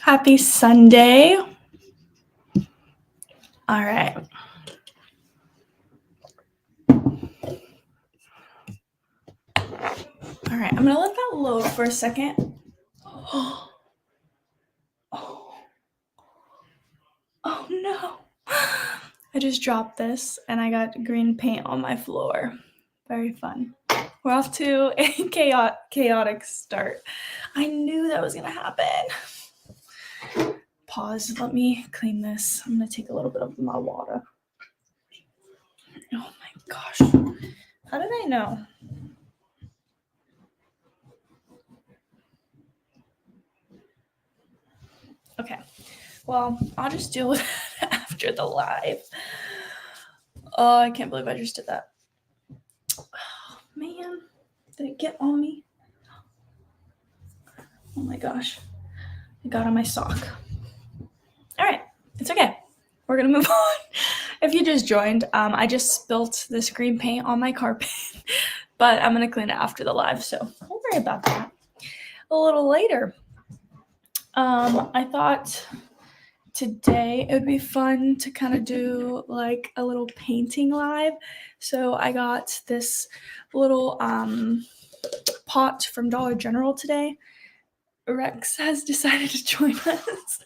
Happy Sunday. All right. All right, I'm gonna let that load for a second. Oh, oh no. I just dropped this and I got green paint on my floor. Very fun. We're off to a chaotic start. I knew that was gonna happen. Pause, let me clean this. I'm gonna take a little bit of my water. Oh my gosh. How did I know? Okay. Well, I'll just deal with it after the live. Oh, I can't believe I just did that. Oh, man. Did it get on me? Oh my gosh. It got on my sock. All right. It's okay. We're going to move on. If you just joined, I just spilt this green paint on my carpet, but I'm going to clean it after the live, so don't worry about that. A little later. I thought today it would be fun to kind of do like a little painting live. So I got this little pot from Dollar General today. Rex has decided to join us.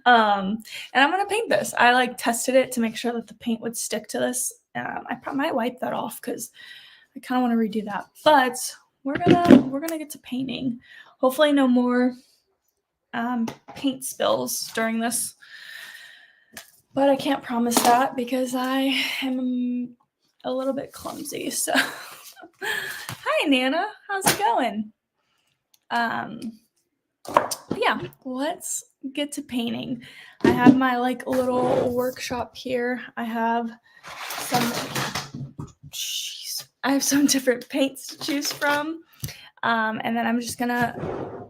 And I'm gonna paint this. I like tested it to make sure that the paint would stick to this. I might wipe that off because I kind of want to redo that. But we're gonna get to painting. Hopefully no more paint spills during this, but I can't promise that because I am a little bit clumsy. So hi Nana, how's it going? Yeah, let's get to painting. I have my like little workshop here. I have some different paints to choose from, and then I'm just gonna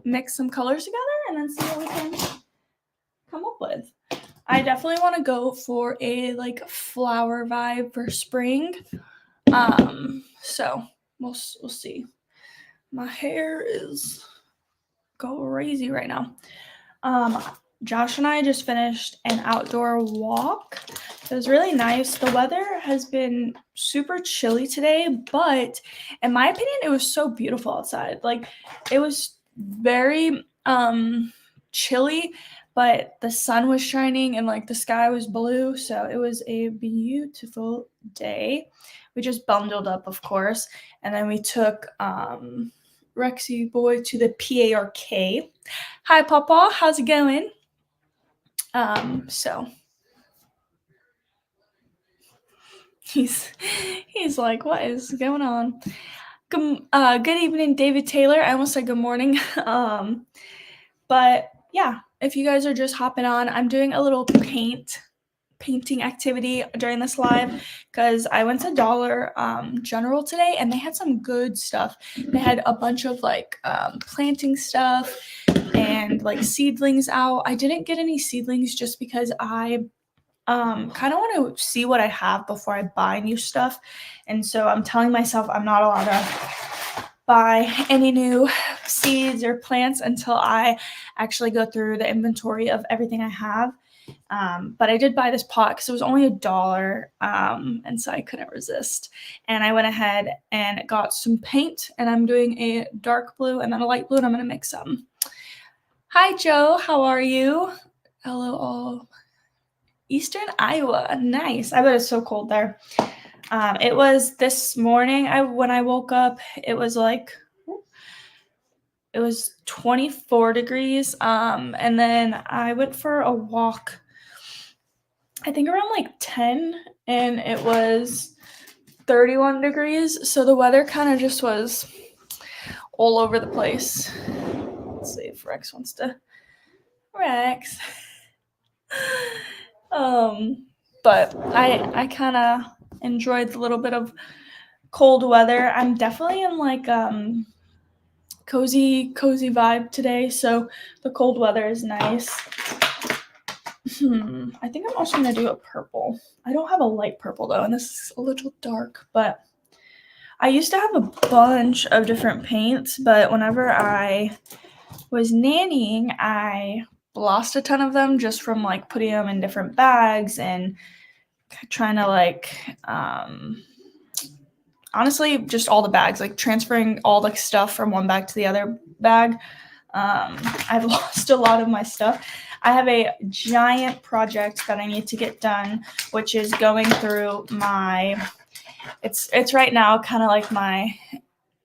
mix some colors together and then see what we can come up with. I definitely want to go for a like flower vibe for spring. So we'll see. My hair is crazy right now. Josh and I just finished an outdoor walk. It was really nice. The weather has been super chilly today, but in my opinion, it was so beautiful outside. Like it was very chilly, but the sun was shining and like the sky was blue, so it was a beautiful day. We just bundled up, of course, and then we took Rexy boy to the PARK. Hi, Papa. How's it going? So he's like, what is going on? Good evening, David Taylor. I almost said good morning. But yeah, if you guys are just hopping on, I'm doing a little painting activity during this live because I went to Dollar General today and they had some good stuff. They had a bunch of like planting stuff and like seedlings out. I didn't get any seedlings just because I kind of want to see what I have before I buy new stuff, and so I'm telling myself I'm not allowed to buy any new seeds or plants until I actually go through the inventory of everything I have. But I did buy this pot because it was only $1, and so I couldn't resist. And I went ahead and got some paint, and I'm doing a dark blue and then a light blue, and I'm going to mix them. Hi, Joe. How are you? Hello, all. Eastern Iowa. Nice. I bet it's so cold there. It was this morning. When I woke up, it was 24 degrees. And then I went for a walk, I think around like 10, and it was 31 degrees. So the weather kind of just was all over the place. Let's see if Rex wants to. Rex. But I kind of enjoyed the little bit of cold weather. I'm definitely in like cozy vibe today, so the cold weather is nice. I think I'm also gonna do a purple. I don't have a light purple though, and this is a little dark, but I used to have a bunch of different paints, but whenever I was nannying, I lost a ton of them just from like putting them in different bags and trying to like honestly just all the bags, like transferring all the stuff from one bag to the other bag. I've lost a lot of my stuff. I have a giant project that I need to get done, which is going through my it's right now kind of like my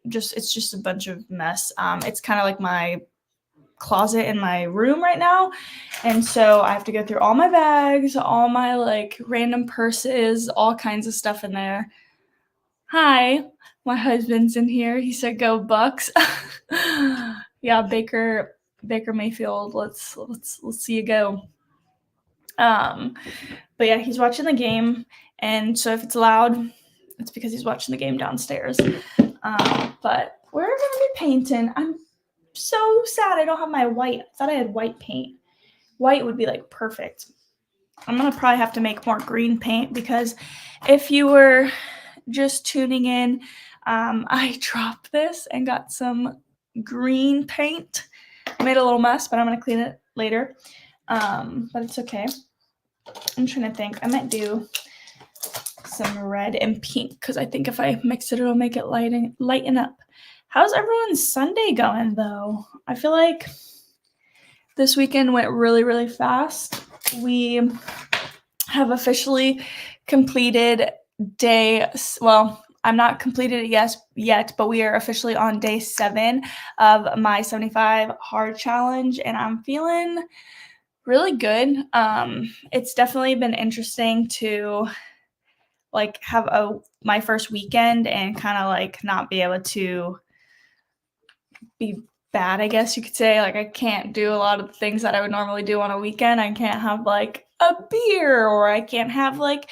it's just a bunch of mess. It's kind of like my closet in my room right now, and so I have to go through all my bags, all my like random purses, all kinds of stuff in there. Hi, my husband's in here. He said go Bucks. Yeah, Baker Mayfield, let's see you go. But yeah, he's watching the game, and so if it's loud, it's because he's watching the game downstairs. But we're gonna be painting. I'm so sad I don't have my white. I thought I had white paint. White would be like perfect. I'm gonna probably have to make more green paint because if you were just tuning in, I dropped this and got some green paint. I made a little mess, but I'm gonna clean it later. But it's okay. I'm trying to think. I might do some red and pink because I think if I mix it, it'll make it lighten up. How's everyone's Sunday going though? I feel like this weekend went really, really fast. We have officially completed I'm not completed it yet, but we are officially on day 7 of my 75 hard challenge, and I'm feeling really good. It's definitely been interesting to like have my first weekend and kind of like not be able to be bad, I guess you could say. Like I can't do a lot of the things that I would normally do on a weekend. I can't have like a beer, or I can't have like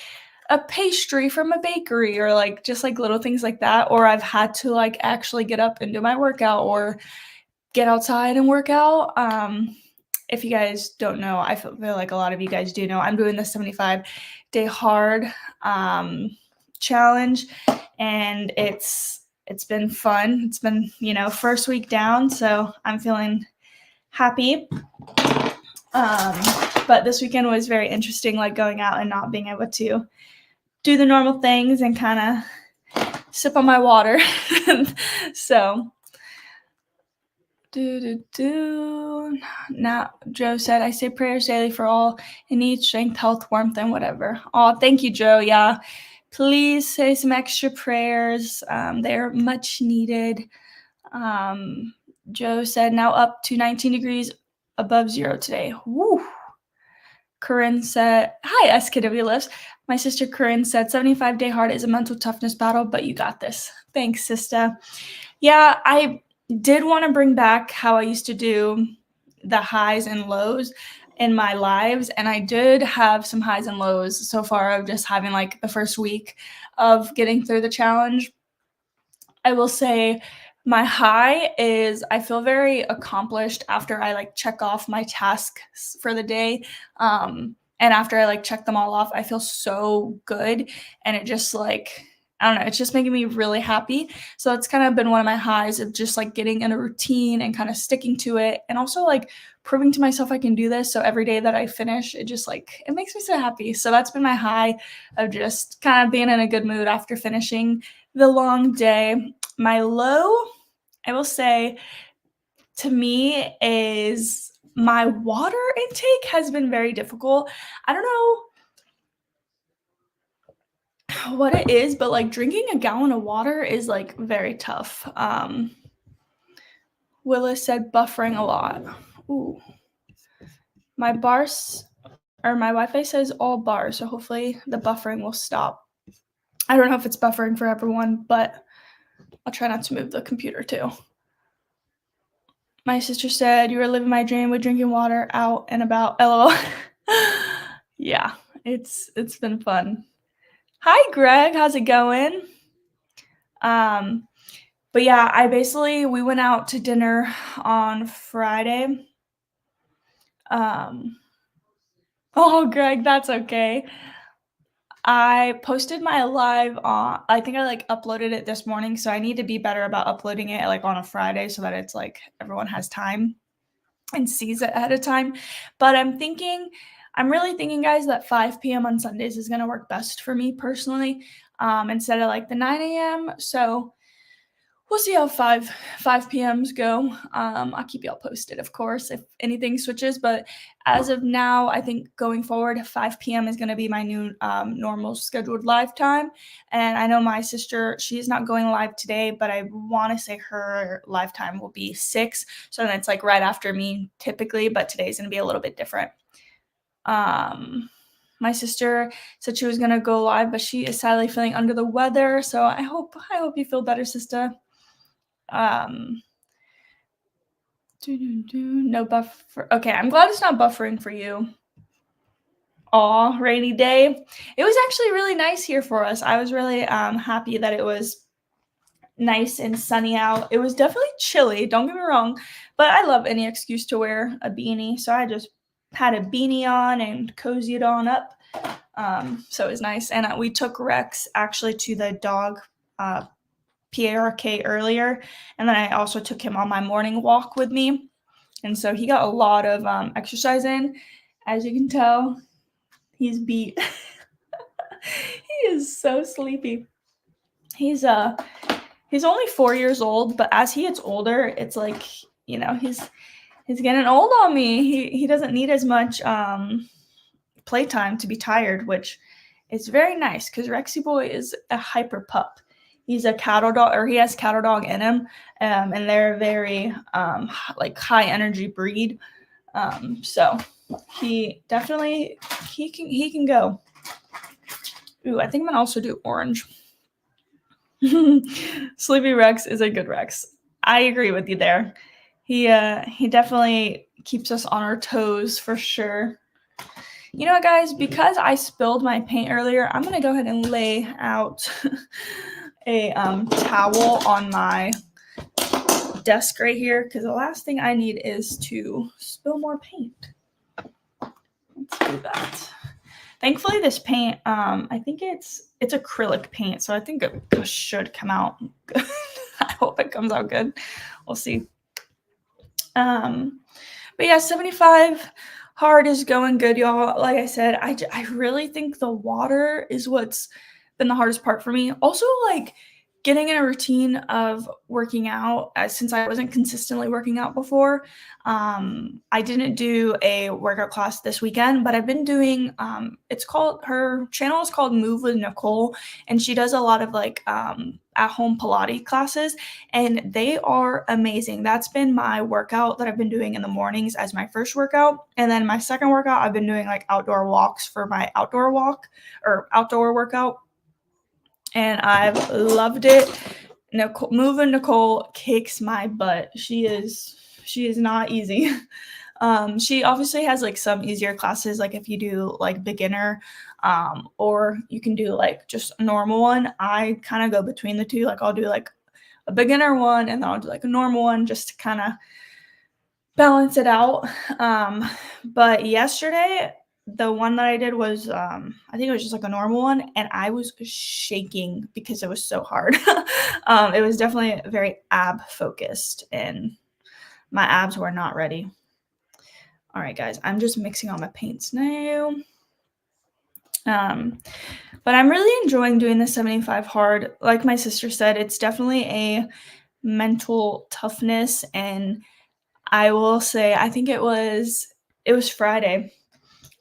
a pastry from a bakery, or like just like little things like that. Or I've had to like actually get up and do my workout or get outside and work out. If you guys don't know, I feel like a lot of you guys do know, I'm doing the 75-day hard challenge, and it's been fun. It's been, first week down, so I'm feeling happy. But this weekend was very interesting, like going out and not being able to do the normal things and kind of sip on my water. So now Joe said, I say prayers daily for all in need, strength, health, warmth, and whatever. Oh, thank you, Joe. Yeah, please say some extra prayers. They're much needed. Joe said, now up to 19 degrees above zero today. Woo. Corinne said, hi, SKW Lifts. My sister Corinne said, 75-day hard is a mental toughness battle, but you got this. Thanks, sister. Yeah, I did want to bring back how I used to do the highs and lows in my lives, and I did have some highs and lows so far of just having like the first week of getting through the challenge. I will say my high is I feel very accomplished after I like check off my tasks for the day. And after I like check them all off, I feel so good, and it just like, I don't know, it's just making me really happy. So it's kind of been one of my highs of just like getting in a routine and kind of sticking to it, and also like proving to myself I can do this. So every day that I finish, it just like, it makes me so happy. So that's been my high of just kind of being in a good mood after finishing the long day. My low, I will say, to me, is my water intake has been very difficult. I don't know what it is, but like drinking a gallon of water is like very tough. Willis said buffering a lot. Ooh. My Wi-Fi says all bars, so hopefully the buffering will stop. I don't know if it's buffering for everyone, but I'll try not to move the computer too. My sister said, you were living my dream with drinking water out and about. LOL. Yeah, it's been fun. Hi, Greg. How's it going? But yeah, we went out to dinner on Friday. Oh, Greg, that's okay. I posted my live on, I think I like uploaded it this morning, so I need to be better about uploading it like on a Friday so that it's like everyone has time. and sees it ahead of time. But I'm really thinking, guys, that 5 p.m. on Sundays is going to work best for me personally, instead of like the 9 a.m. So we'll see how 5 p.m.s go. I'll keep y'all posted, of course, if anything switches. But as of now, I think going forward, 5 p.m. is going to be my new normal scheduled live time. And I know my sister, she's not going live today, but I want to say her live time will be 6. So then it's like right after me typically, but today's going to be a little bit different. My sister said she was going to go live, but she is sadly feeling under the weather. So I hope you feel better, sister. No buffer. Okay, I'm glad it's not buffering for you. Aw, rainy day. It was actually really nice here for us. I was really happy that it was nice and sunny out. It was definitely chilly, don't get me wrong, but I love any excuse to wear a beanie. So I just had a beanie on and cozied on up. So it was nice. And we took Rex actually to the dog PARK earlier, and then I also took him on my morning walk with me, and so he got a lot of exercise in. As you can tell, he's beat. He is so sleepy. He's only 4 years old, but as he gets older, it's like, you know, he's getting old on me. He doesn't need as much playtime to be tired, which is very nice because Rexy Boy is a hyper pup. He's a cattle dog, or he has cattle dog in him, and they're very like high energy breed. So he definitely he can go. Ooh, I think I'm gonna also do orange. Sleepy Rex is a good Rex. I agree with you there. He definitely keeps us on our toes for sure. You know what, guys? Because I spilled my paint earlier, I'm gonna go ahead and lay out a towel on my desk right here, because the last thing I need is to spill more paint. Let's do that. Thankfully, this paint, I think it's acrylic paint, so I think it should come out good. I hope it comes out good. We'll see. But yeah, 75 hard is going good, y'all. Like I said, I really think the water is what's been the hardest part for me. Also, like getting in a routine of working out, since I wasn't consistently working out before. I didn't do a workout class this weekend, but I've been doing, her channel is called Move with Nicole, and she does a lot of like at-home Pilates classes, and they are amazing. That's been my workout that I've been doing in the mornings as my first workout. And then my second workout, I've been doing like outdoor walks for my outdoor workout. And I've loved it. Moving Nicole kicks my butt. She is not easy. She obviously has like some easier classes, like if you do like beginner, or you can do like just a normal one. I kind of go between the two. Like I'll do like a beginner one and then I'll do like a normal one just to kind of balance it out. But yesterday, the one that I did was, I think it was just like a normal one, and I was shaking because it was so hard. It was definitely very ab focused, and my abs were not ready. All right, guys, I'm just mixing all my paints now. But I'm really enjoying doing the 75 hard. Like my sister said, it's definitely a mental toughness, and I will say, I think it was Friday.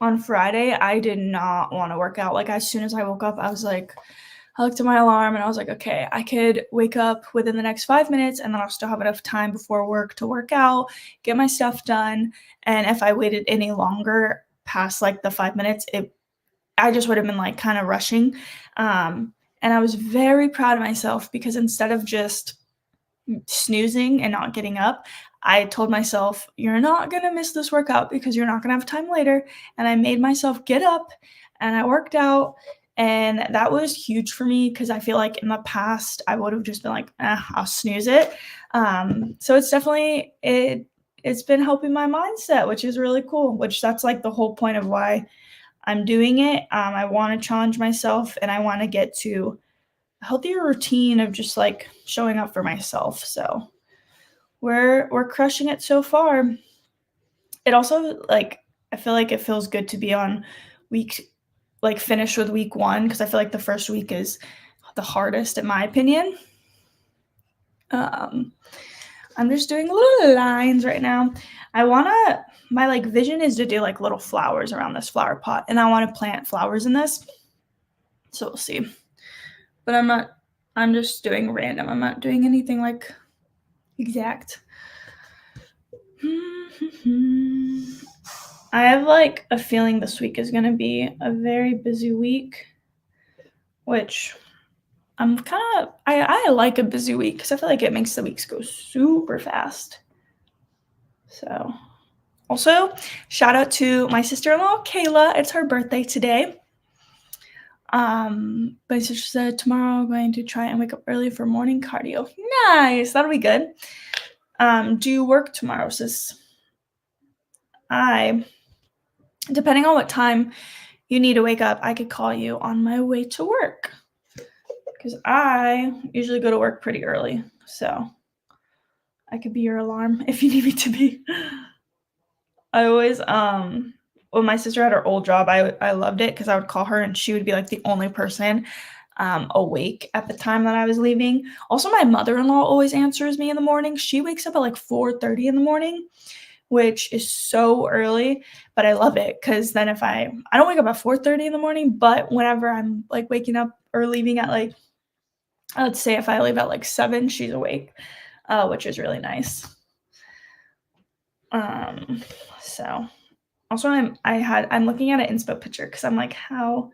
On Friday, I did not want to work out. Like as soon as I woke up, I looked at my alarm and I was like, okay, I could wake up within the next 5 minutes and then I'll still have enough time before work to work out, get my stuff done. And if I waited any longer past like the 5 minutes, I just would have been like kind of rushing. And I was very proud of myself because instead of just snoozing and not getting up, I told myself, you're not going to miss this workout because you're not going to have time later. And I made myself get up and I worked out. And that was huge for me because I feel like in the past, I would have just been like, I'll snooze it. So it's definitely, it's been helping my mindset, which is really cool, which that's like the whole point of why I'm doing it. I want to challenge myself and I want to get to a healthier routine of just like showing up for myself. So we're crushing it so far. it also, like, I feel like it feels good to be on finish with week 1 because I feel like the first week is the hardest in my opinion. Um, I'm just doing little lines right now. My like vision is to do like little flowers around this flower pot, and I want to plant flowers in this. So we'll see. But I'm just doing random. I'm not doing anything like exact. I have like a feeling this week is going to be a very busy week, which I like a busy week because I feel like it makes the weeks go super fast. So, also, shout out to my sister-in-law, Kayla. It's her birthday today. My sister said tomorrow I'm going to try and wake up early for morning cardio. Nice, that'll be good. Do you work tomorrow, sis? Depending on what time you need to wake up, I could call you on my way to work. Because I usually go to work pretty early, so I could be your alarm if you need me to be. I always, when my sister had her old job, I loved it because I would call her and she would be like the only person awake at the time that I was leaving. Also, my mother-in-law always answers me in the morning. She wakes up at like 4:30 in the morning, which is so early, but I love it because then if I don't wake up at 4:30 in the morning, but whenever I'm like waking up or leaving at like, let's say if I leave at like 7, she's awake, which is really nice. So also I'm looking at an inspo picture because I'm like, how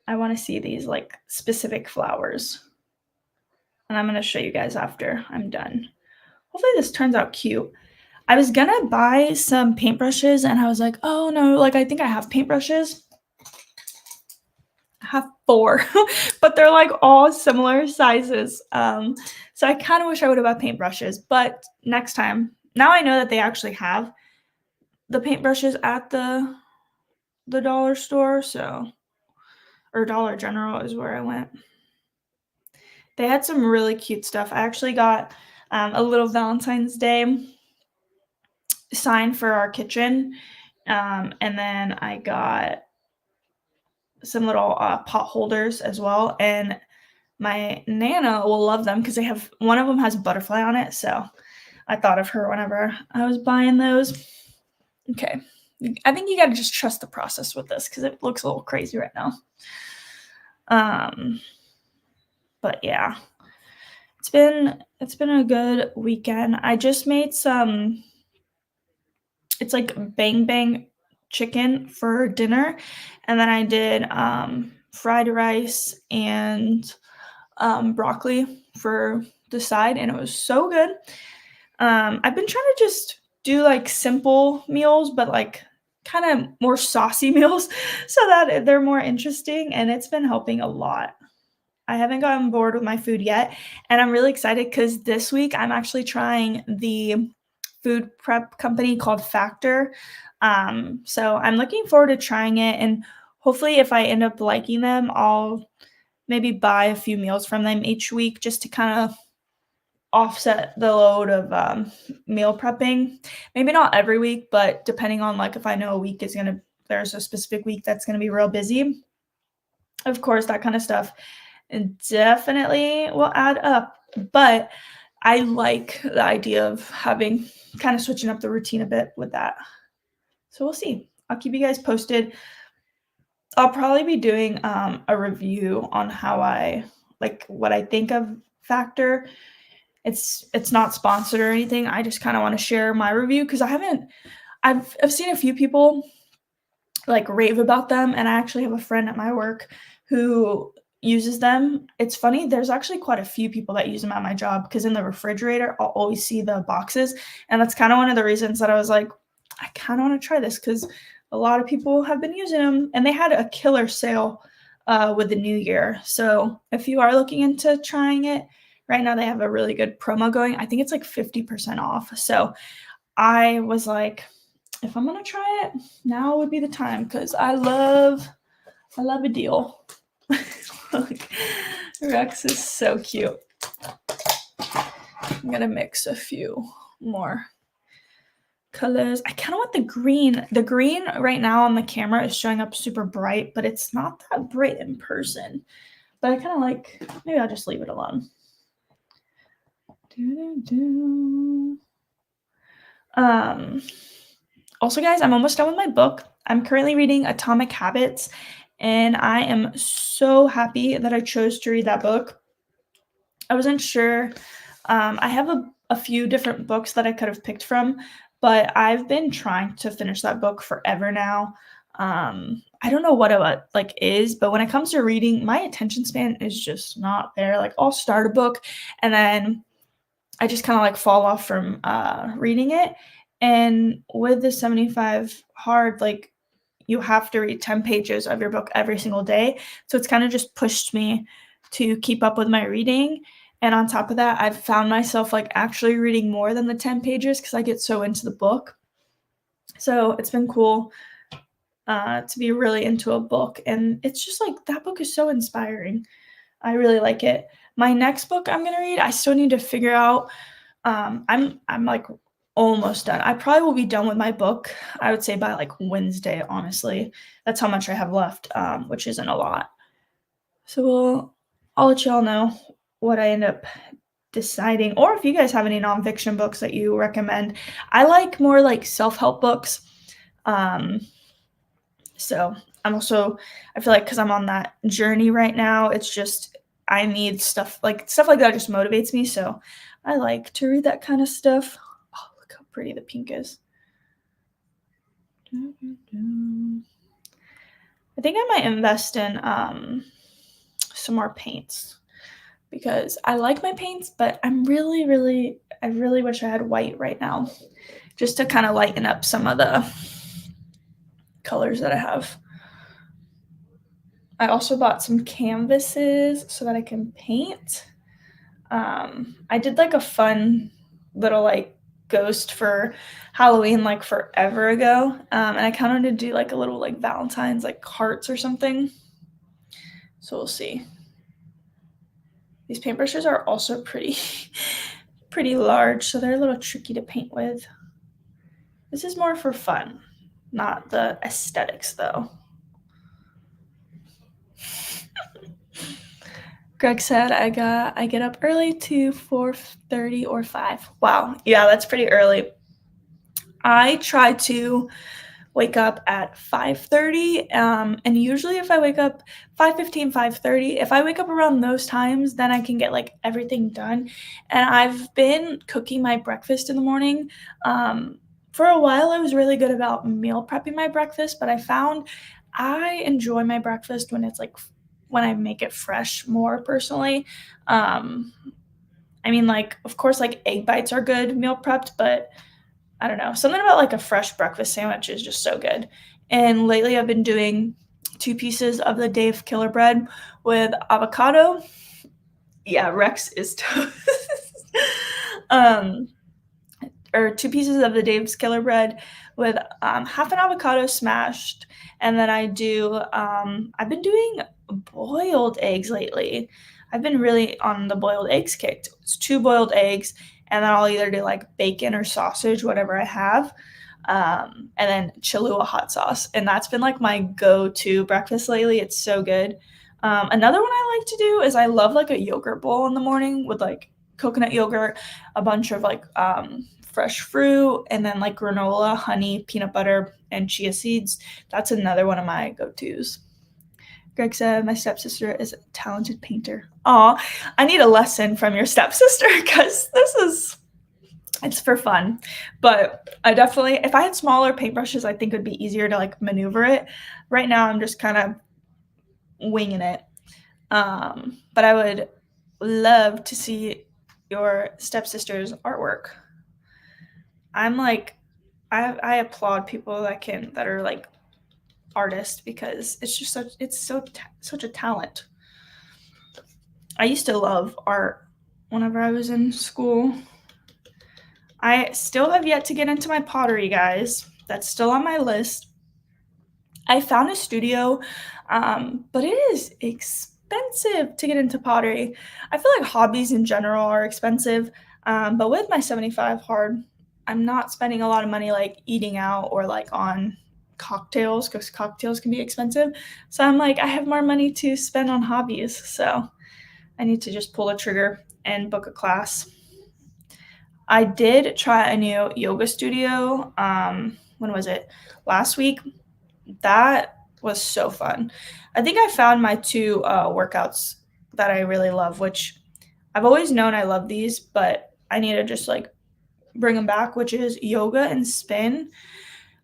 I want to see these like specific flowers. And I'm going to show you guys after I'm done. Hopefully this turns out cute. I was gonna buy some paintbrushes and I was like, oh no, like I think I have paintbrushes. I have 4, but they're like all similar sizes. So I kind of wish I would have bought paintbrushes, but next time. Now I know that they actually have the paintbrushes at the dollar store, or Dollar General is where I went. They had some really cute stuff. I actually got a little Valentine's Day sign for our kitchen, and then I got some little pot holders as well, and my Nana will love them because one of them has a butterfly on it, so I thought of her whenever I was buying those. Okay, I think you gotta just trust the process with this because it looks a little crazy right now. But yeah, it's been a good weekend. I just made it's like bang bang chicken for dinner, and then I did fried rice and broccoli for the side, and it was so good. I've been trying to just do like simple meals, but like kind of more saucy meals so that they're more interesting, and it's been helping a lot. I haven't gotten bored with my food yet, and I'm really excited because this week I'm actually trying the food prep company called Factor. So I'm looking forward to trying it, and hopefully if I end up liking them, I'll maybe buy a few meals from them each week just to kind of offset the load of meal prepping. Maybe not every week, but depending on like if I know a week there's a specific week that's gonna be real busy. Of course, that kind of stuff definitely will add up. But I like the idea of having kind of switching up the routine a bit with that. So we'll see. I'll keep you guys posted. I'll probably be doing a review on how what I think of Factor. It's not sponsored or anything. I just kind of want to share my review because I've seen a few people like rave about them, and I actually have a friend at my work who uses them. It's funny, there's actually quite a few people that use them at my job because in the refrigerator I'll always see the boxes, and that's kind of one of the reasons that I was like, I kind of want to try this because a lot of people have been using them, and they had a killer sale with the new year. So if you are looking into trying it, right now they have a really good promo going. I think it's like 50% off. So I was like, if I'm gonna try it, now would be the time because I love a deal. Look, Rex is so cute. I'm gonna mix a few more colors. I kind of want the green. The green right now on the camera is showing up super bright, but it's not that bright in person. But I kind of like, maybe I'll just leave it alone. Also, guys, I'm almost done with my book. I'm currently reading Atomic Habits, and I am so happy that I chose to read that book. I wasn't sure. I have a few different books that I could have picked from, but I've been trying to finish that book forever now. I don't know what it like is, but when it comes to reading, my attention span is just not there. Like I'll start a book and then I just kind of like fall off from reading it. And with the 75 hard, like you have to read 10 pages of your book every single day. So it's kind of just pushed me to keep up with my reading. And on top of that, I've found myself like actually reading more than the 10 pages because I get so into the book. So it's been cool to be really into a book. And it's just like that book is so inspiring. I really like it. My next book I'm gonna read, I still need to figure out. I'm like almost done. I probably will be done with my book. I would say by like Wednesday. Honestly, that's how much I have left, which isn't a lot. So I'll let y'all know what I end up deciding, or if you guys have any nonfiction books that you recommend. I like more like self-help books. So I feel like because I'm on that journey right now, it's just I need stuff like that just motivates me. So I like to read that kind of stuff. Oh, look how pretty the pink is. I think I might invest in some more paints because I like my paints, but I really wish I had white right now just to kind of lighten up some of the colors that I have. I also bought some canvases so that I can paint. I did like a fun little like ghost for Halloween like forever ago. And I kind of wanted to do like a little like Valentine's like hearts or something. So we'll see. These paintbrushes are also pretty pretty large, so they're a little tricky to paint with. This is more for fun, not the aesthetics though. Greg said I get up early to 4:30 or 5. Wow. Yeah, that's pretty early. I try to wake up at 5:30, and usually if I wake up 5:15, 5:30, if I wake up around those times, then I can get like everything done. And I've been cooking my breakfast in the morning. For a while I was really good about meal prepping my breakfast, but I found I enjoy my breakfast when it's like when I make it fresh more personally. Um, I mean, like, of course, like egg bites are good meal prepped, but I don't know. Something about like a fresh breakfast sandwich is just so good. And lately I've been doing 2 pieces of the Dave Killer bread with avocado. Yeah, Rex is toast. um, or 2 pieces of the Dave's Killer bread with half an avocado smashed. And then I've been doing boiled eggs lately. I've been really on the boiled eggs kicked. It's 2 boiled eggs, and then I'll either do like bacon or sausage, whatever I have. And then Cholula hot sauce. And that's been like my go to breakfast lately. It's so good. Another one I like to do is I love like a yogurt bowl in the morning with like coconut yogurt, a bunch of like fresh fruit, and then like granola, honey, peanut butter, and chia seeds. That's another one of my go tos. Greg said, my stepsister is a talented painter. Aw, I need a lesson from your stepsister because it's for fun. But I definitely, if I had smaller paintbrushes, I think it would be easier to like maneuver it. Right now, I'm just kind of winging it. But I would love to see your stepsister's artwork. I'm like, I applaud people that are like artists because it's just such a talent. I used to love art whenever I was in school. I still have yet to get into my pottery, guys. That's still on my list. I found a studio, but it is expensive to get into pottery. I feel like hobbies in general are expensive, but with my 75 hard, I'm not spending a lot of money like eating out or like on cocktails because cocktails can be expensive. So I'm like, I have more money to spend on hobbies. So I need to just pull the trigger and book a class. I did try a new yoga studio. When was it? Last week. That was so fun. I think I found my two workouts that I really love, which I've always known I love these, but I need to just like bring them back, which is yoga and spin.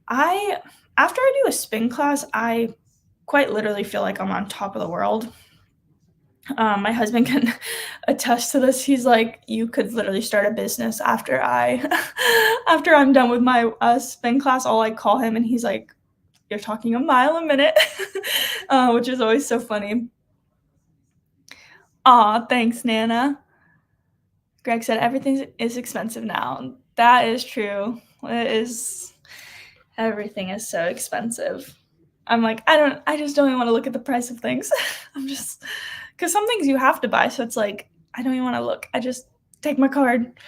I After I do a spin class, I quite literally feel like I'm on top of the world. My husband can attest to this. He's like, you could literally start a business after I, after I'm done with my spin class. I'll like call him, and he's like, "You're talking a mile a minute," which is always so funny. Aw, thanks, Nana. Greg said everything is expensive now. That is true. It is. Everything is so expensive. I'm like, I just don't even want to look at the price of things. I'm just, because some things you have to buy. So it's like, I don't even want to look. I just take my card.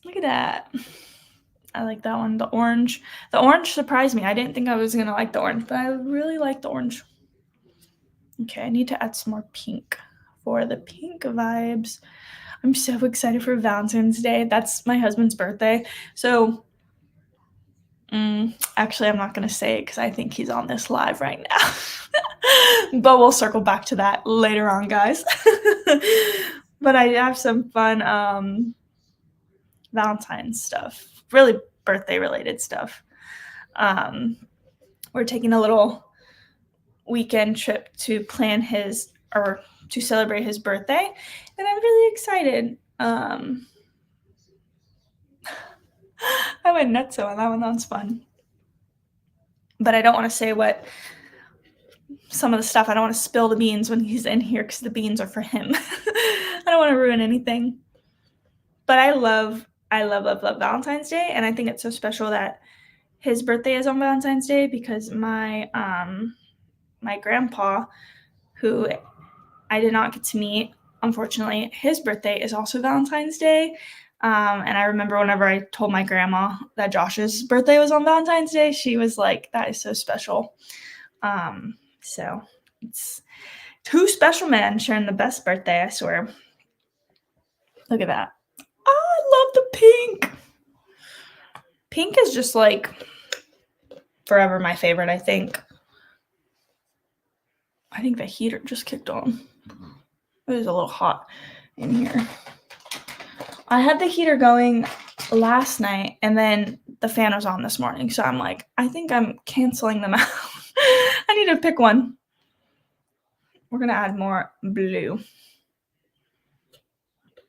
Look at that. I like that one. The orange surprised me. I didn't think I was going to like the orange, but I really like the orange. Okay, I need to add some more pink for the pink vibes. I'm so excited for Valentine's Day. That's my husband's birthday. So actually, I'm not going to say it because I think he's on this live right now. But we'll circle back to that later on, guys. But I have some fun Valentine's stuff, really birthday-related stuff. We're taking a little weekend trip to plan to celebrate his birthday, and I'm really excited. I went nuts on that one. That was fun. But I don't want to say what some of the stuff. I don't want to spill the beans when he's in here because the beans are for him. I don't want to ruin anything. But I love Valentine's Day, and I think it's so special that his birthday is on Valentine's Day because my grandpa, who I did not get to meet, unfortunately, his birthday is also Valentine's Day. And I remember whenever I told my grandma that Josh's birthday was on Valentine's Day, she was like, that is so special. So it's two special men sharing the best birthday, I swear. Look at that. Oh, I love the pink. Pink is just like forever my favorite, I think. I think the heater just kicked on. It was a little hot in here. I had the heater going last night, and then the fan was on this morning. So I'm like, I think I'm canceling them out. I need to pick one. We're going to add more blue.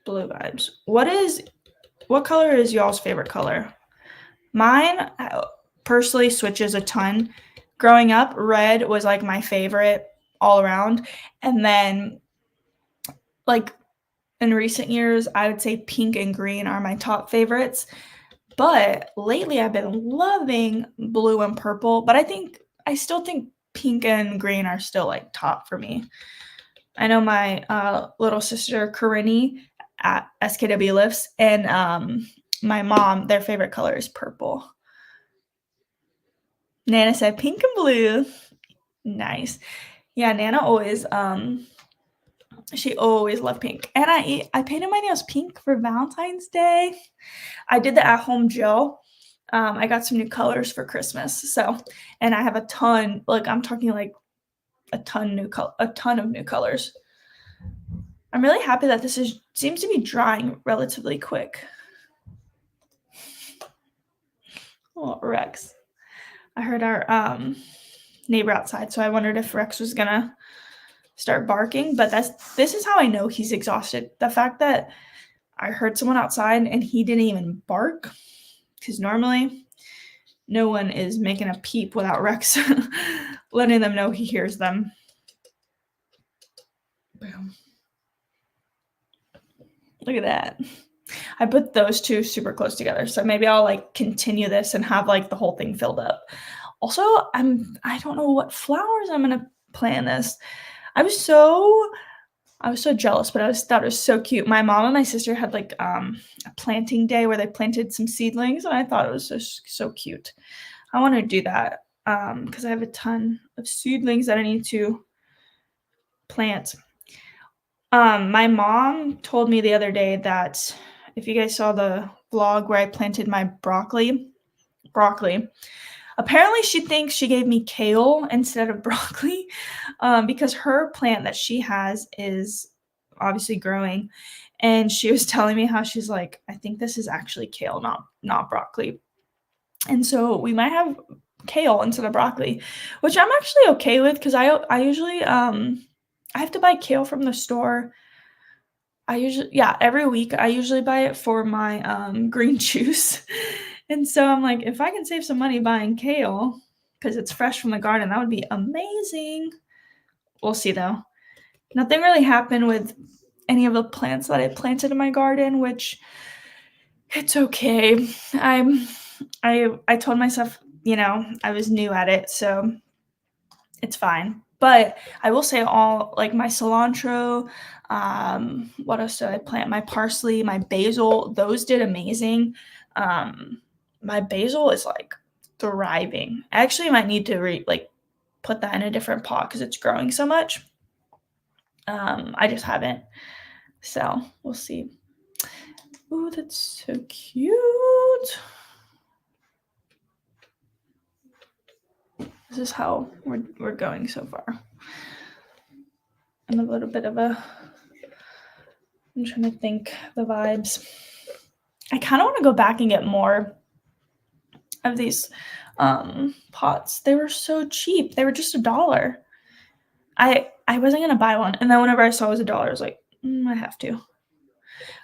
Blue vibes. What color is y'all's favorite color? Mine personally switches a ton. Growing up, red was like my favorite all around. And then like in recent years, I would say pink and green are my top favorites. But lately I've been loving blue and purple. But I still think pink and green are still like top for me. I know my little sister Corinne at SKW Lifts and my mom, their favorite color is purple. Nana said pink and blue. Nice. Yeah, Nana always she always loved pink. And I painted my nails pink for Valentine's Day. I did the at-home gel. I got some new colors for Christmas. So, and I have a ton, like I'm talking like a ton of new colors. I'm really happy that this seems to be drying relatively quick. Oh, Rex. I heard our neighbor outside, so I wondered if Rex was gonna start barking, but this is how I know he's exhausted. The fact that I heard someone outside and he didn't even bark, because normally no one is making a peep without Rex letting them know he hears them. Boom. Look at that. I put those two super close together, so maybe I'll like continue this and have like the whole thing filled up. Also, I don't know what flowers I'm gonna plant this. I was so I was so jealous, but I thought it was so cute. My mom and my sister had like a planting day where they planted some seedlings, and I thought it was so cute. I want to do that because I have a ton of seedlings that I need to plant. My mom told me the other day that if you guys saw the vlog where I planted my broccoli, apparently she thinks she gave me kale instead of broccoli, because her plant that she has is obviously growing, and she was telling me how she's like, "I think this is actually kale, not broccoli." And so we might have kale instead of broccoli, which I'm actually okay with because I usually I have to buy kale from the store. Yeah, every week I usually buy it for my green juice. And so I'm like, if I can save some money buying kale because it's fresh from the garden, that would be amazing. We'll see though. Nothing really happened with any of the plants that I planted in my garden, which it's okay. I told myself, I was new at it, so it's fine. But I will say all like my cilantro, what else did I plant? My parsley, my basil, those did amazing. My basil is like thriving. I actually might need to put that in a different pot because it's growing so much. I just haven't. So we'll see. Ooh, that's so cute. This is how we're going so far. I'm a little bit of I'm trying to think the vibes. I kind of want to go back and get more of these pots. They were so cheap. They were just $1. I wasn't gonna buy one, and then whenever I saw it was $1, I was like, I have to.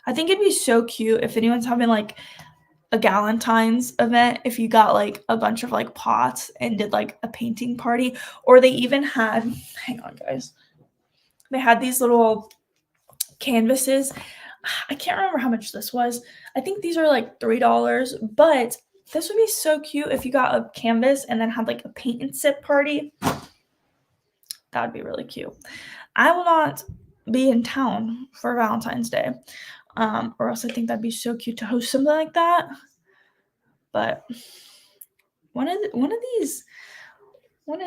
I think it'd be so cute if anyone's having like a Galentine's event, if you got like a bunch of like pots and did like a painting party, or they even had, hang on guys, they had these little canvases. I can't remember how much this was. I think these are like $3, but this would be so cute if you got a canvas and then had like a paint and sip party. That would be really cute. I will not be in town for Valentine's Day, or else I think that'd be so cute to host something like that. But one of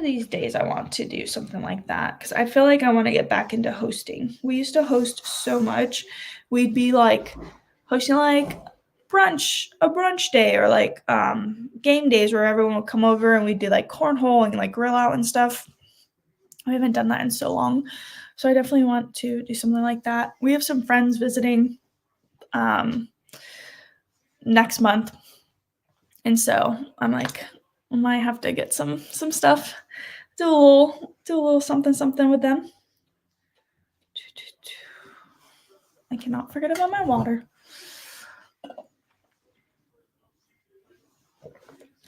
these days I want to do something like that because I feel like I want to get back into hosting. We used to host so much. We'd be like hosting like a brunch day, or like game days where everyone would come over and we'd do like cornhole and like grill out and stuff. I haven't done that in so long. So I definitely want to do something like that. We have some friends visiting next month. And so I'm like, I might have to get some stuff, do a little something with them. I cannot forget about my water.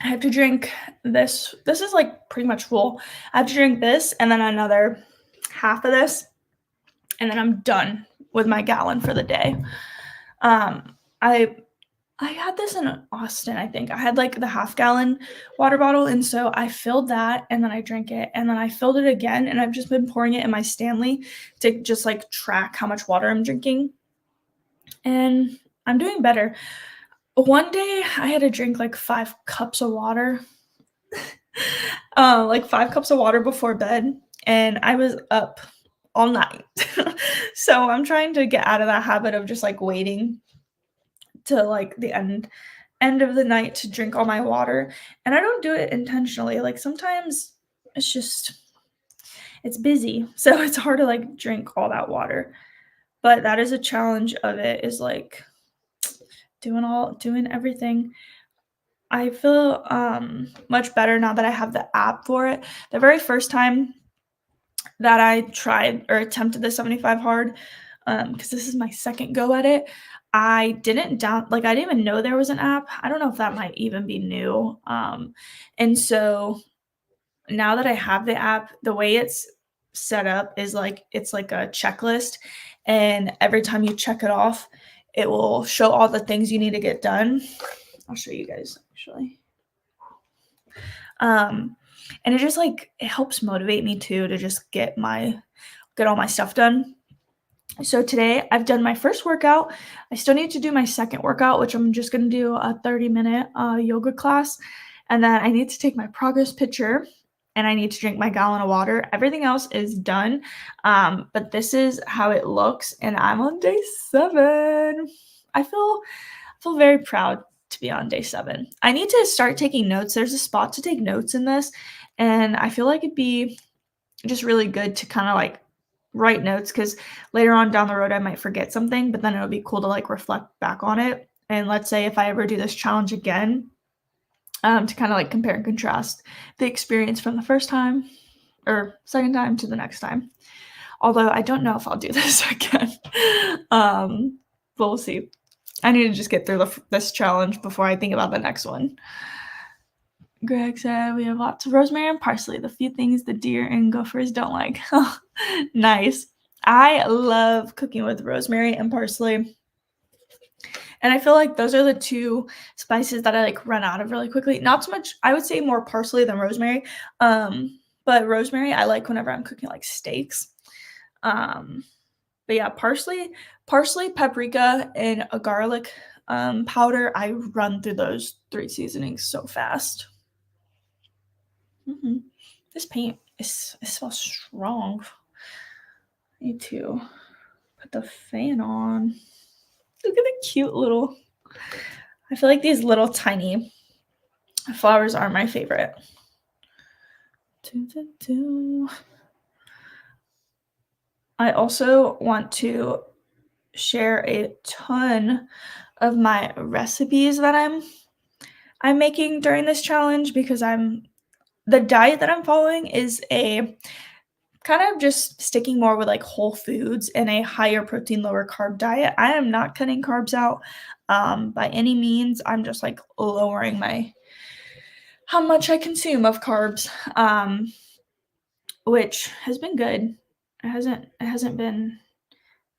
I have to drink this. This is like pretty much full. I have to drink this and then another half of this, and then I'm done with my gallon for the day. I had this in Austin, I think. I had like the half-gallon water bottle, and so I filled that and then I drank it, and then I filled it again, and I've just been pouring it in my Stanley to just like track how much water I'm drinking. And I'm doing better. One day I had to drink like 5 cups of water. Like 5 cups of water before bed, and I was up all night. So I'm trying to get out of that habit of just like waiting to like the end of the night to drink all my water, and I don't do it intentionally. Like sometimes it's busy, so it's hard to like drink all that water. But that is a challenge of it, is like doing everything. I feel much better now that I have the app for it. The very first time that I tried or attempted the 75 hard, because this is my second go at it, I didn't I didn't even know there was an app. I don't know if that might even be new. And so now that I have the app, the way it's set up is like it's like a checklist, and every time you check it off, it will show all the things you need to get done. I'll show you guys actually. And it just like it helps motivate me too to just get all my stuff done. So today I've done my first workout. I still need to do my second workout, which I'm just going to do a 30-minute yoga class. And then I need to take my progress picture and I need to drink my gallon of water. Everything else is done. But this is how it looks. And I'm on day 7. I feel very proud to be on day 7. I need to start taking notes. There's a spot to take notes in this. And I feel like it'd be just really good to kind of like write notes because later on down the road I might forget something, but then it'll be cool to like reflect back on it. And let's say if I ever do this challenge again, to kind of like compare and contrast the experience from the first time or second time to the next time. Although I don't know if I'll do this again. But we'll see. I need to just get through this challenge before I think about the next one. Greg said we have lots of rosemary and parsley, the few things the deer and gophers don't like. Nice. I love cooking with rosemary and parsley. And I feel like those are the 2 spices that I like run out of really quickly. Not so much, I would say more parsley than rosemary. But rosemary I like whenever I'm cooking like steaks. But yeah, parsley, paprika, and a garlic powder. I run through those 3 seasonings so fast. This paint is so strong. I need to put the fan on. Look at the cute little. I feel like these little tiny flowers are my favorite. I also want to share a ton of my recipes that I'm making during this challenge because the diet that I'm following is a kind of just sticking more with like whole foods and a higher protein, lower carb diet. I am not cutting carbs out by any means. I'm just like lowering how much I consume of carbs, which has been good. It hasn't been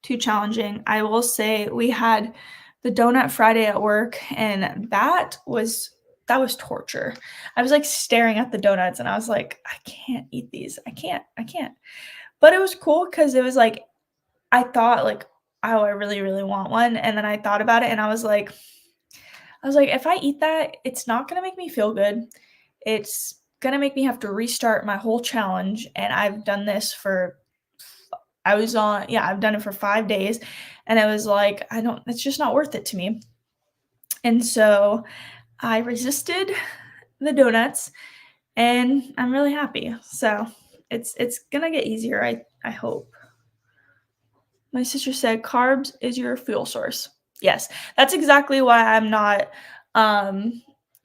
too challenging. I will say we had the donut Friday at work, and that was torture. I was like staring at the donuts and I was like, I can't eat these. I can't. But it was cool because it was like I thought like, oh, I really, really want one. And then I thought about it and I was like, if I eat that, it's not gonna make me feel good. It's gonna make me have to restart my whole challenge. And I've done this for I've done it for 5 days. And it was like, it's just not worth it to me. And so I resisted the donuts and I'm really happy. So it's gonna get easier, I hope. My sister said carbs is your fuel source. Yes, that's exactly why I'm not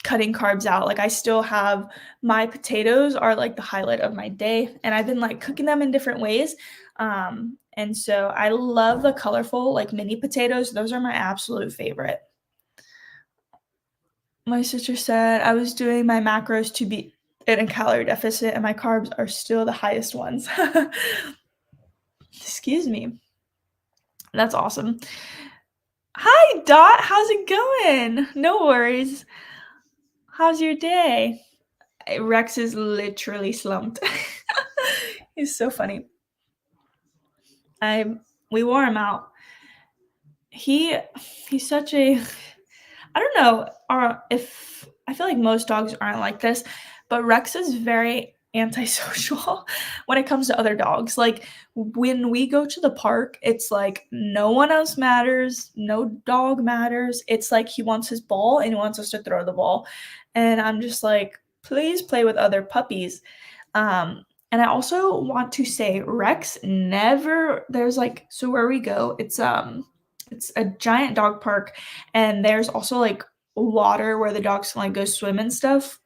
cutting carbs out. Like I still have my potatoes are like the highlight of my day, and I've been like cooking them in different ways. And so I love the colorful like mini potatoes. Those are my absolute favorite. My sister said I was doing my macros to be in a calorie deficit, and my carbs are still the highest ones. Excuse me. That's awesome. Hi, Dot. How's it going? No worries. How's your day? Rex is literally slumped. He's so funny. We wore him out. He's such a I don't know if I feel like most dogs aren't like this, but Rex is very antisocial when it comes to other dogs. Like when we go to the park, it's like no one else matters, no dog matters. It's like he wants his ball and he wants us to throw the ball. And I'm just like, please play with other puppies. And I also want to say Rex never there's like so where we go, it's a giant dog park and there's also like water where the dogs can like go swim and stuff.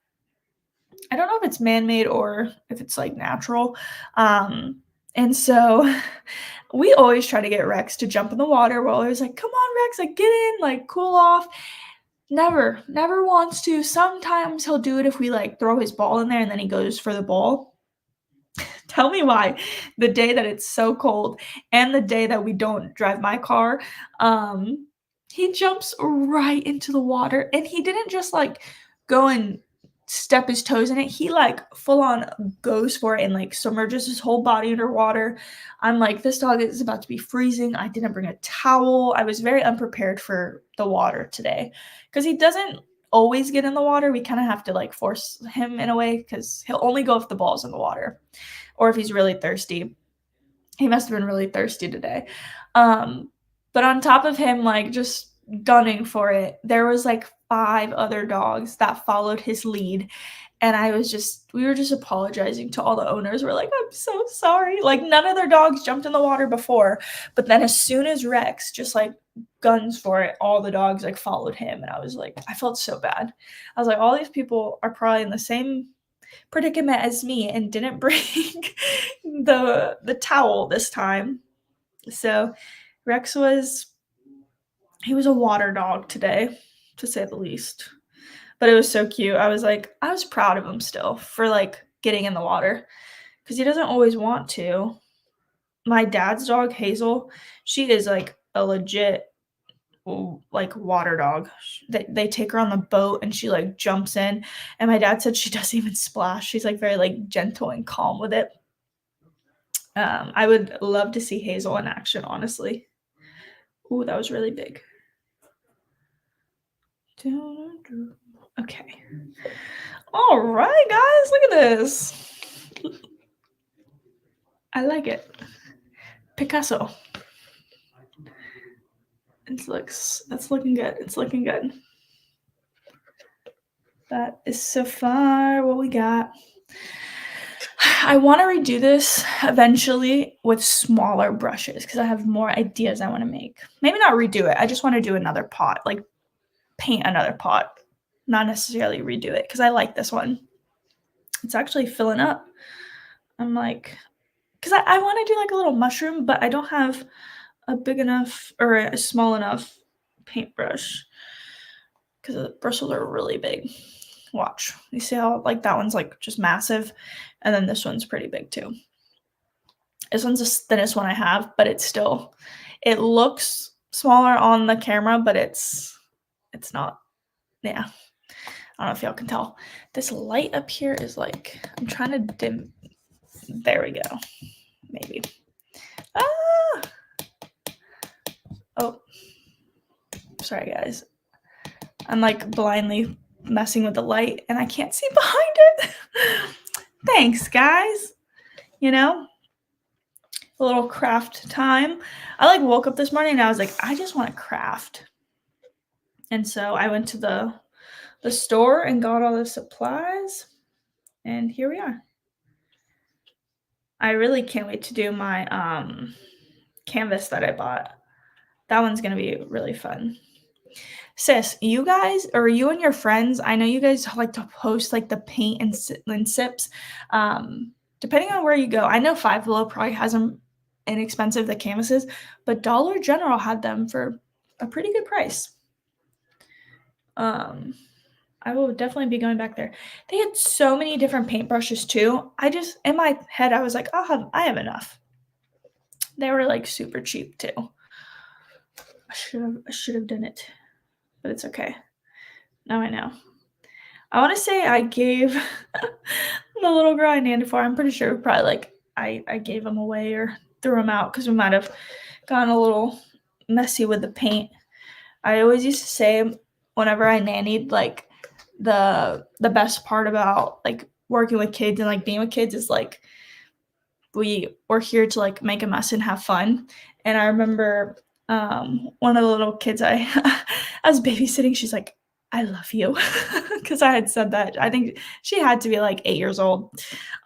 I don't know if it's man-made or if it's like natural. And so we always try to get Rex to jump in the water. We're always like, come on, Rex, like get in, like cool off. Never wants to. Sometimes he'll do it if we like throw his ball in there and then he goes for the ball. Tell me why. The day that it's so cold and the day that we don't drive my car, he jumps right into the water and he didn't just like go and step his toes in it. He like full on goes for it and like submerges his whole body underwater. I'm like, this dog is about to be freezing. I didn't bring a towel. I was very unprepared for the water today because he doesn't always get in the water. We kind of have to like force him in a way because he'll only go if the ball's in the water or if he's really thirsty. He must have been really thirsty today. But on top of him, like just gunning for it, there was like 5 other dogs that followed his lead. And we were just apologizing to all the owners. We're like, I'm so sorry. Like none of their dogs jumped in the water before. But then as soon as Rex just like guns for it, all the dogs like followed him. And I was like, I felt so bad. I was like, all these people are probably in the same predicament as me and didn't bring the towel this time. So Rex was a water dog today, to say the least. But it was so cute. I was proud of him still for like getting in the water because he doesn't always want to. My dad's dog, Hazel, she is like a legit like water dog. They take her on the boat and she like jumps in. And my dad said she doesn't even splash. She's like very like gentle and calm with it. I would love to see Hazel in action, honestly. Ooh, that was really big. Okay. All right, guys, look at this. I like it. Picasso. That's looking good. It's looking good. That is so far what we got. I want to redo this eventually with smaller brushes because I have more ideas I want to make. Maybe not redo it. I just want to do another pot, like paint another pot, not necessarily redo it because I like this one. It's actually filling up. I'm like, because I want to do like a little mushroom, but I don't have a big enough or a small enough paintbrush because the bristles are really big. Watch. You see how like that one's like just massive and then this one's pretty big too. This one's the thinnest one I have, but it looks smaller on the camera, but it's not. Yeah. I don't know if y'all can tell. This light up here is like, I'm trying to dim. There we go. Maybe. Ah! Oh. Sorry, guys. I'm like blindly messing with the light and I can't see behind it. Thanks, guys. You know, a little craft time. I like woke up this morning and I was like, I just want to craft. And so I went to the store and got all the supplies. And here we are. I really can't wait to do my canvas that I bought. That one's going to be really fun. Sis, you guys, or you and your friends, I know you guys like to post like the paint and sips. Depending on where you go, I know Five Below probably has them inexpensive, the canvases, but Dollar General had them for a pretty good price. I will definitely be going back there. They had so many different paintbrushes too. In my head, I was like, I have enough. They were like super cheap too. I should have done it, but it's okay. Now I know. I want to say I gave the little girl I named for. I'm pretty sure probably like I gave them away or threw them out because we might have gotten a little messy with the paint. I always used to say whenever I nannied, like the best part about like working with kids and like being with kids is like we're here to like make a mess and have fun. And I remember one of the little kids I was babysitting, she's like, I love you, because I had said that. I think she had to be like 8 years old.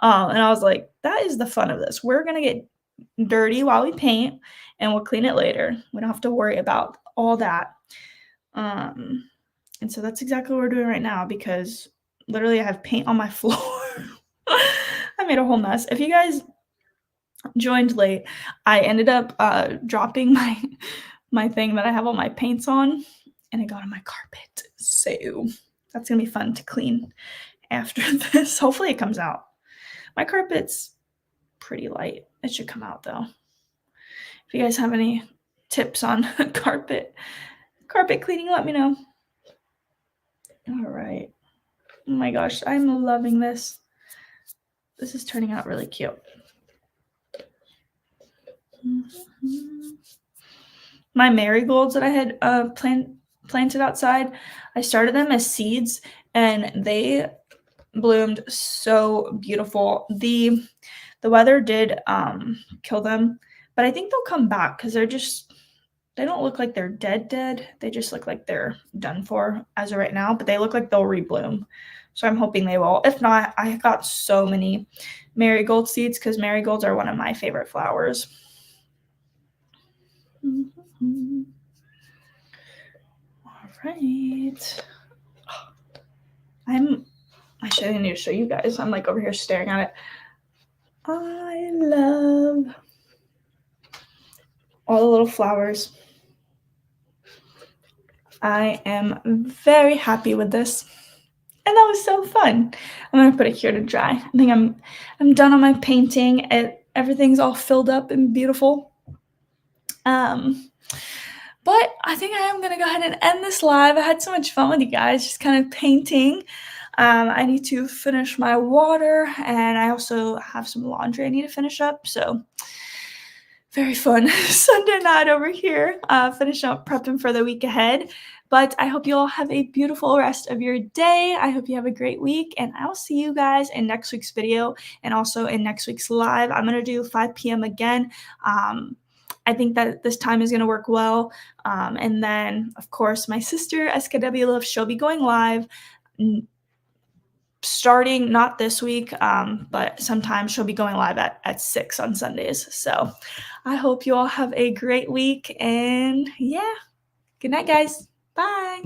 And I was like, that is the fun of this. We're going to get dirty while we paint and we'll clean it later. We don't have to worry about all that. And so that's exactly what we're doing right now because literally I have paint on my floor. I made a whole mess. If you guys joined late, I ended up dropping my thing that I have all my paints on and it got on my carpet. So that's gonna be fun to clean after this. Hopefully it comes out. My carpet's pretty light. It should come out though. If you guys have any tips on carpet cleaning, let me know. All right. Oh my gosh, I'm loving this. This is turning out really cute. My marigolds that I had planted outside, I started them as seeds and they bloomed so beautiful. The weather did kill them, but I think they'll come back because they don't look like they're dead. They just look like they're done for as of right now, but they look like they'll rebloom. So I'm hoping they will. If not, I got so many marigold seeds because marigolds are one of my favorite flowers. All right. I need to show you guys. I'm like over here staring at it. I love all the little flowers. I am very happy with this. And that was so fun. I'm gonna put it here to dry. I think I'm done on my painting. Everything's all filled up and beautiful. But I think I am gonna go ahead and end this live. I had so much fun with you guys, just kind of painting. I need to finish my water, and I also have some laundry I need to finish up. So very fun Sunday night over here, finishing up prepping for the week ahead. But I hope you all have a beautiful rest of your day. I hope you have a great week, and I will see you guys in next week's video and also in next week's live. I'm going to do 5 p.m. again. I think that this time is going to work well. And then, of course, my sister, SKW Love, she'll be going live starting not this week, but sometime she'll be going live at 6 on Sundays. So I hope you all have a great week. And yeah, good night, guys. Bye.